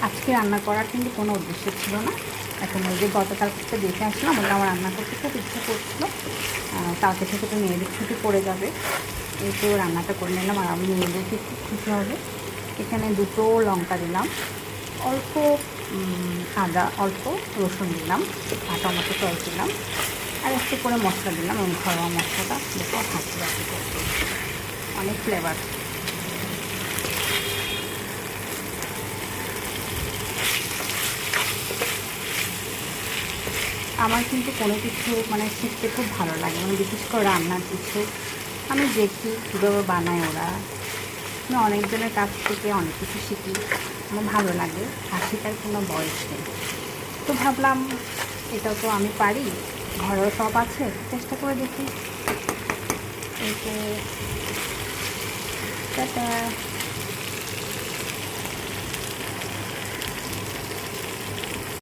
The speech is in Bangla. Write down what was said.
আজকে রান্না করার কিন্তু কোনো উদ্দেশ্য ছিল না। এখন ওই যে গতকাল থেকে দেখে আসলাম, ওটা আমার রান্না করতে খুব ইচ্ছা করছিলো। কালকে থেকে তো মেয়েদের ছুটি পড়ে যাবে, এই তো রান্নাটা করে নিলাম আর আমি মেয়েদেরকে খুব খুশি হবে। এখানে 2টো লঙ্কা দিলাম, অল্প আদা, অল্প রসুন দিলাম, আর টমেটো সস দিলাম, আর একটু করে মশলা দিলাম। এবং ঘরোয়া মশলাটা দেখো হাঁচি বাকি করছি, অনেক ফ্লেভার। আমার কিন্তু কোনো কিছু মানে শিখতে খুব ভালো লাগে, মানে বিশেষ করে রান্নার কিছু আমি দেখি কীভাবে বানায় ওরা। আমি অনেকজনের কাছ থেকে অনেক কিছু শিখি, আমার ভালো লাগে, আর শেখার কোনো বয়স নেই। তো ভাবলাম এটাও তো আমি পারি, ঘরেও সব আছে, চেষ্টা করে দেখি। এই তো টাটা।